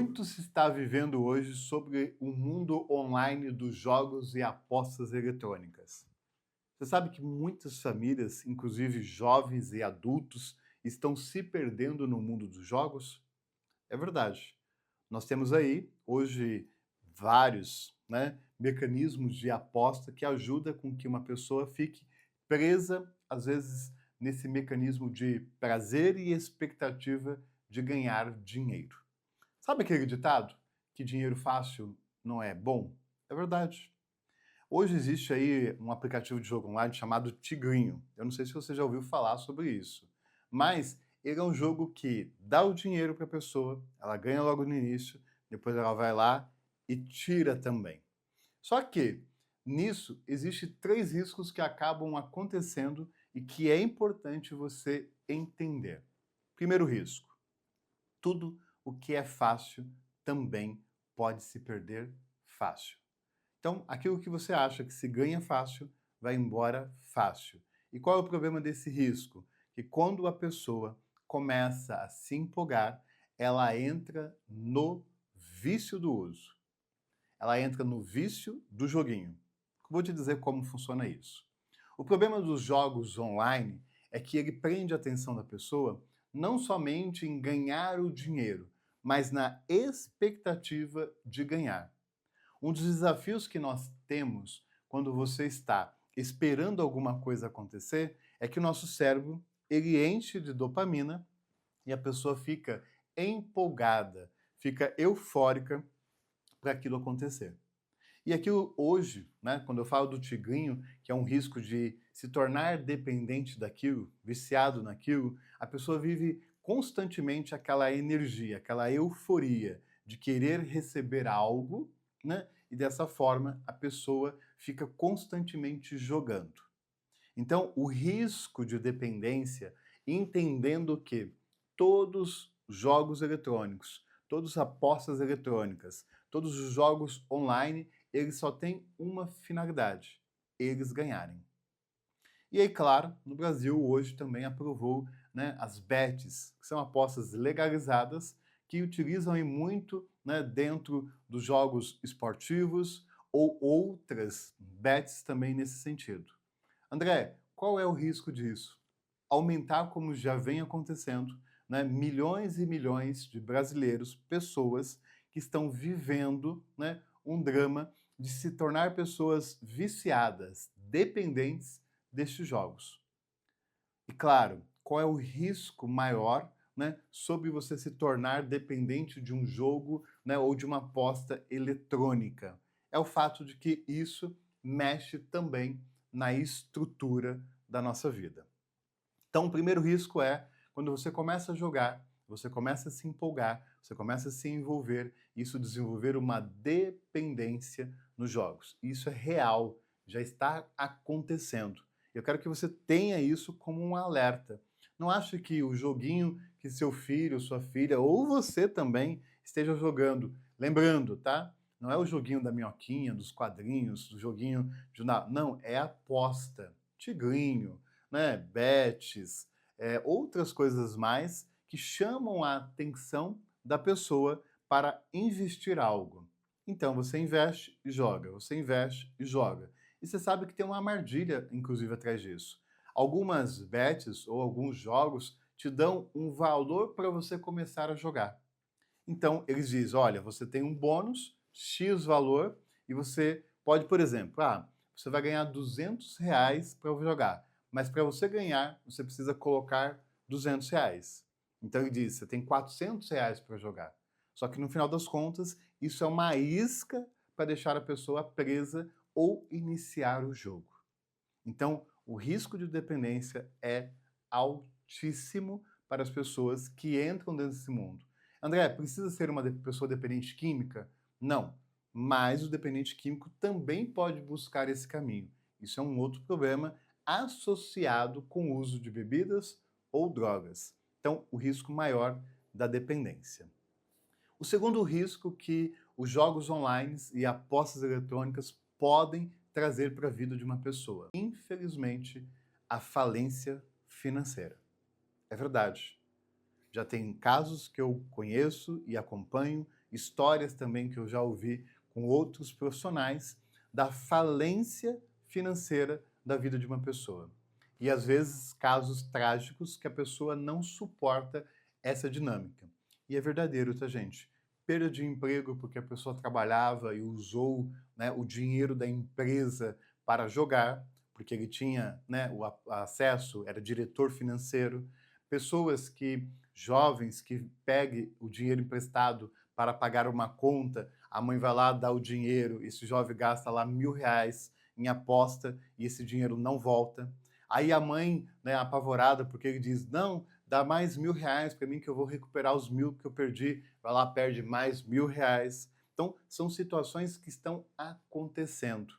Muito se está vivendo hoje sobre o mundo online dos jogos e apostas eletrônicas. Você sabe que muitas famílias, inclusive jovens e adultos, estão se perdendo no mundo dos jogos? É verdade. Nós temos aí, hoje, vários, mecanismos de aposta que ajudam com que uma pessoa fique presa, às vezes, nesse mecanismo de prazer e expectativa de ganhar dinheiro. Sabe aquele ditado que dinheiro fácil não é bom? É verdade. Hoje existe aí um aplicativo de jogo online chamado Tigrinho. Eu não sei se você já ouviu falar sobre isso, mas ele é um jogo que dá o dinheiro para a pessoa, ela ganha logo no início, depois ela vai lá e tira também. Só que nisso existe três riscos que acabam acontecendo e que é importante você entender. Primeiro risco: tudo o que é fácil também pode se perder fácil. Então, aquilo que você acha que se ganha fácil, vai embora fácil. E qual é o problema desse risco? Que quando a pessoa começa a se empolgar, ela entra no vício do uso. Ela entra no vício do joguinho. Vou te dizer como funciona isso. O problema dos jogos online é que ele prende a atenção da pessoa não somente em ganhar o dinheiro, mas na expectativa de ganhar. Um dos desafios que nós temos quando você está esperando alguma coisa acontecer é que o nosso cérebro ele enche de dopamina e a pessoa fica empolgada, fica eufórica para aquilo acontecer. E aquilo hoje, quando eu falo do tigrinho, que é um risco de se tornar dependente daquilo, viciado naquilo, a pessoa vive constantemente aquela energia, aquela euforia de querer receber algo, e dessa forma a pessoa fica constantemente jogando. Então, o risco de dependência, entendendo que todos os jogos eletrônicos, todas as apostas eletrônicas, todos os jogos online, eles só têm uma finalidade: eles ganharem. E aí, claro, no Brasil hoje também aprovou, as bets, que são apostas legalizadas que utilizam aí muito, dentro dos jogos esportivos ou outras bets também nesse sentido. André, qual é o risco disso? Aumentar como já vem acontecendo, milhões e milhões de brasileiros, pessoas que estão vivendo, um drama de se tornar pessoas viciadas, dependentes destes jogos. E claro, qual é o risco maior, sobre você se tornar dependente de um jogo, ou de uma aposta eletrônica? É o fato de que isso mexe também na estrutura da nossa vida. Então, o primeiro risco é quando você começa a jogar, você começa a se empolgar, você começa a se envolver, isso desenvolver uma dependência nos jogos. Isso é real, já está acontecendo. Eu quero que você tenha isso como um alerta. Não ache que o joguinho que seu filho, sua filha ou você também esteja jogando. Lembrando, tá? Não é o joguinho da minhoquinha, dos quadrinhos, do joguinho de... Não, é aposta. Tigrinho, bets, outras coisas mais que chamam a atenção da pessoa para investir algo. Então você investe e joga, você investe e joga. E você sabe que tem uma armadilha, inclusive, atrás disso. Algumas bets ou alguns jogos te dão um valor para você começar a jogar. Então, eles dizem, olha, você tem um bônus, X valor, e você pode, por exemplo, você vai ganhar R$ 200 para jogar, mas para você ganhar, você precisa colocar R$ 200. Então, ele diz, você tem R$ 400 para jogar. Só que, no final das contas, isso é uma isca para deixar a pessoa presa ou iniciar o jogo. Então, o risco de dependência é altíssimo para as pessoas que entram dentro desse mundo. André, precisa ser uma pessoa dependente química? Não. Mas o dependente químico também pode buscar esse caminho. Isso é um outro problema associado com o uso de bebidas ou drogas. Então, o risco maior da dependência. O segundo risco que os jogos online e apostas eletrônicas podem trazer para a vida de uma pessoa. Infelizmente, a falência financeira. É verdade. Já tem casos que eu conheço e acompanho histórias também que eu já ouvi com outros profissionais da falência financeira da vida de uma pessoa. E às vezes casos trágicos que a pessoa não suporta essa dinâmica. E é verdadeiro, tá, gente? Perda de emprego porque a pessoa trabalhava e usou, né, o dinheiro da empresa para jogar, porque ele tinha, né, o acesso, era diretor financeiro. Pessoas que, jovens, que peguem o dinheiro emprestado para pagar uma conta, a mãe vai lá, dá o dinheiro, esse jovem gasta lá R$ 1.000 em aposta e esse dinheiro não volta. Aí a mãe, né, apavorada, porque ele diz, não, dá mais R$ 1.000 para mim que eu vou recuperar os 1.000 que eu perdi, vai lá, perde mais R$ 1.000. Então, são situações que estão acontecendo.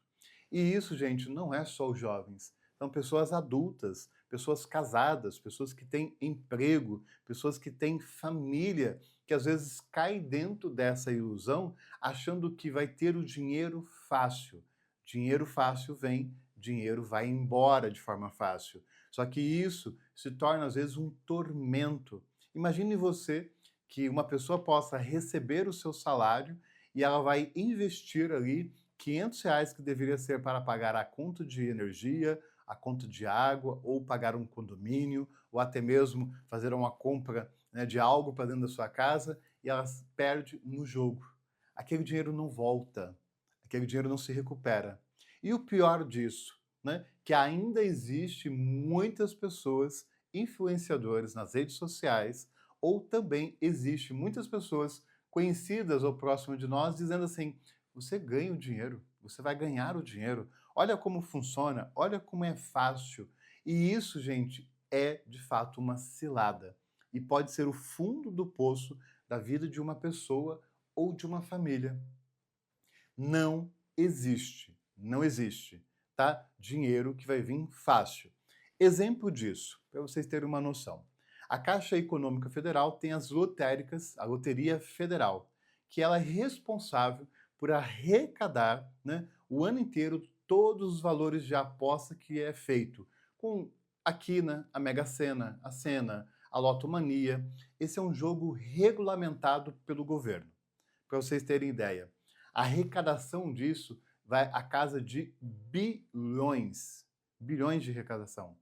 E isso, gente, não é só os jovens. São pessoas adultas, pessoas casadas, pessoas que têm emprego, pessoas que têm família, que às vezes cai dentro dessa ilusão, achando que vai ter o dinheiro fácil. Dinheiro fácil vem, dinheiro vai embora de forma fácil. Só que isso se torna, às vezes, um tormento. Imagine você que uma pessoa possa receber o seu salário e ela vai investir ali R$ 500 que deveria ser para pagar a conta de energia, a conta de água, ou pagar um condomínio, ou até mesmo fazer uma compra, né, de algo para dentro da sua casa, e ela perde no jogo. Aquele dinheiro não volta, aquele dinheiro não se recupera. E o pior disso, né, que ainda existe muitas pessoas influenciadores nas redes sociais, ou também existe muitas pessoas conhecidas ou próximas de nós dizendo assim: você ganha o dinheiro, você vai ganhar o dinheiro. Olha como funciona, olha como é fácil. E isso, gente, é de fato uma cilada. E pode ser o fundo do poço da vida de uma pessoa ou de uma família. Não existe, não existe, tá? Dinheiro que vai vir fácil. Exemplo disso, para vocês terem uma noção. A Caixa Econômica Federal tem as lotéricas, a Loteria Federal, que ela é responsável por arrecadar, né, o ano inteiro todos os valores de aposta que é feito com a Quina, a Mega Sena, a Sena, a Lotomania. Esse é um jogo regulamentado pelo governo. Para vocês terem ideia, a arrecadação disso vai à casa de bilhões, bilhões de arrecadação.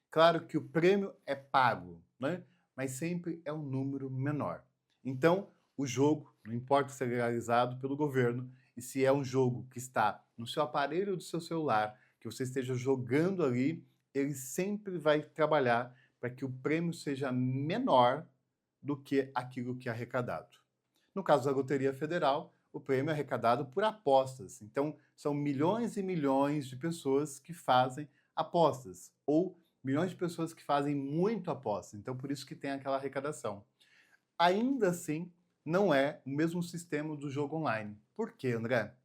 Claro que o prêmio é pago, né? Mas sempre é um número menor. Então, o jogo, não importa se é legalizado pelo governo, e se é um jogo que está no seu aparelho do seu celular, que você esteja jogando ali, ele sempre vai trabalhar para que o prêmio seja menor do que aquilo que é arrecadado. No caso da Loteria Federal, o prêmio é arrecadado por apostas. Então, são milhões e milhões de pessoas que fazem apostas, ou milhões de pessoas que fazem muito aposta. Então, por isso que tem aquela arrecadação. Ainda assim, não é o mesmo sistema do jogo online. Por quê, André?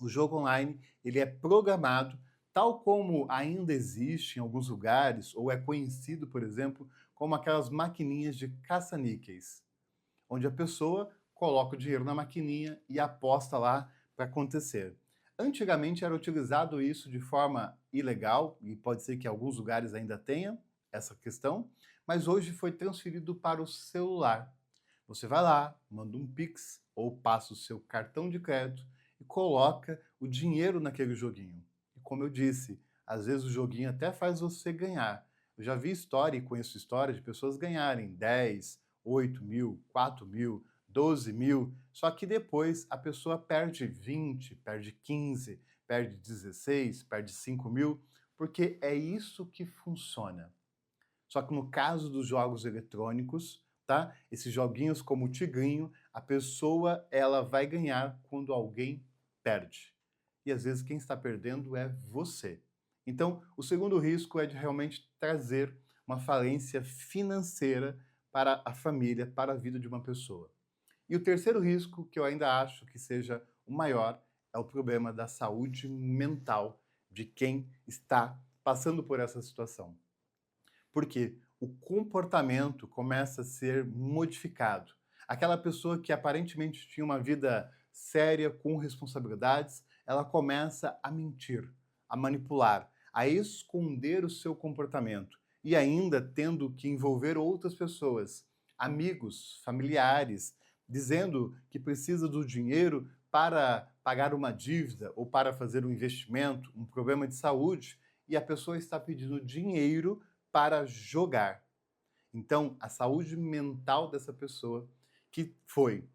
O jogo online, ele é programado, tal como ainda existe em alguns lugares, ou é conhecido, por exemplo, como aquelas maquininhas de caça-níqueis, onde a pessoa coloca o dinheiro na maquininha e aposta lá para acontecer. Antigamente era utilizado isso de forma ilegal, e pode ser que em alguns lugares ainda tenha essa questão, mas hoje foi transferido para o celular. Você vai lá, manda um Pix ou passa o seu cartão de crédito e coloca o dinheiro naquele joguinho. E como eu disse, às vezes o joguinho até faz você ganhar. Eu já vi história e conheço história de pessoas ganharem 10, 8 mil, 4 mil, 12 mil, só que depois a pessoa perde 20, perde 15, perde 16, perde 5 mil, porque é isso que funciona. Só que no caso dos jogos eletrônicos, tá? Esses joguinhos como o Tigrinho, a pessoa ela vai ganhar quando alguém perde. E às vezes quem está perdendo é você. Então, o segundo risco é de realmente trazer uma falência financeira para a família, para a vida de uma pessoa. E o terceiro risco, que eu ainda acho que seja o maior, é o problema da saúde mental de quem está passando por essa situação. Porque o comportamento começa a ser modificado. Aquela pessoa que aparentemente tinha uma vida séria, com responsabilidades, ela começa a mentir, a manipular, a esconder o seu comportamento e ainda tendo que envolver outras pessoas, amigos, familiares, dizendo que precisa do dinheiro para pagar uma dívida ou para fazer um investimento, um problema de saúde, e a pessoa está pedindo dinheiro para jogar. Então, a saúde mental dessa pessoa que foi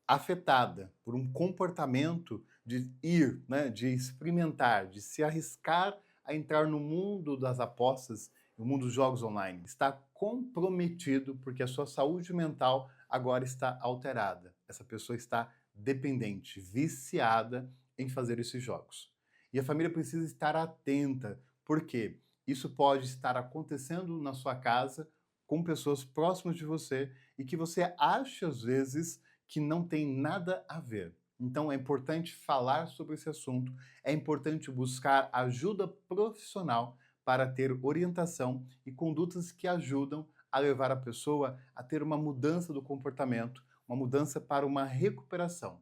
afetada por um comportamento de ir, né, de experimentar, de se arriscar a entrar no mundo das apostas, no mundo dos jogos online, está comprometido porque a sua saúde mental agora está alterada. Essa pessoa está dependente, viciada em fazer esses jogos. E a família precisa estar atenta, porque isso pode estar acontecendo na sua casa com pessoas próximas de você e que você acha às vezes que não tem nada a ver. Então é importante falar sobre esse assunto, é importante buscar ajuda profissional para ter orientação e condutas que ajudam a levar a pessoa a ter uma mudança do comportamento, uma mudança para uma recuperação.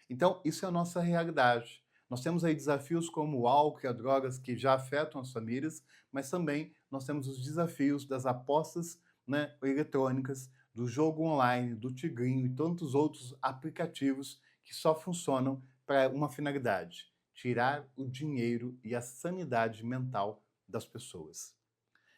Então, isso é a nossa realidade. Nós temos aí desafios como o álcool e as drogas que já afetam as famílias, mas também nós temos os desafios das apostas, né, eletrônicas, do jogo online, do Tigrinho e tantos outros aplicativos que só funcionam para uma finalidade: tirar o dinheiro e a sanidade mental das pessoas.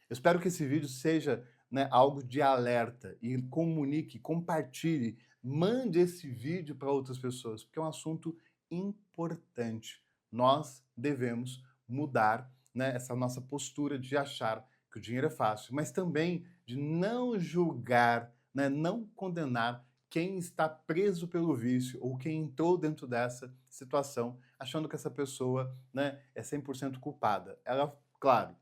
Eu espero que esse vídeo seja, né, algo de alerta e comunique, compartilhe, mande esse vídeo para outras pessoas, porque é um assunto importante. Nós devemos mudar, né, essa nossa postura de achar que o dinheiro é fácil, mas também de não julgar, né, não condenar quem está preso pelo vício ou quem entrou dentro dessa situação achando que essa pessoa, né, é 100% culpada. Ela, claro,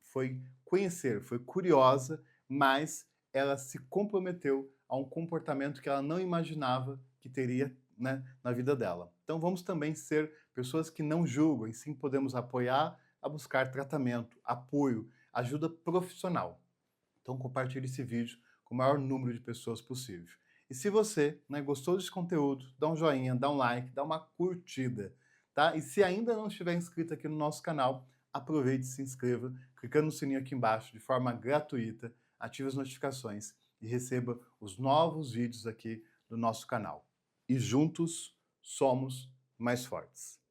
foi conhecer, foi curiosa, mas ela se comprometeu a um comportamento que ela não imaginava que teria, né, na vida dela. Então vamos também ser pessoas que não julgam, e sim podemos apoiar a buscar tratamento, apoio, ajuda profissional. Então compartilhe esse vídeo com o maior número de pessoas possível. E se você, né, gostou desse conteúdo, dá um joinha, dá um like, dá uma curtida, tá? E se ainda não estiver inscrito aqui no nosso canal, aproveite e se inscreva, clicando no sininho aqui embaixo de forma gratuita, ative as notificações e receba os novos vídeos aqui do nosso canal. E juntos somos mais fortes.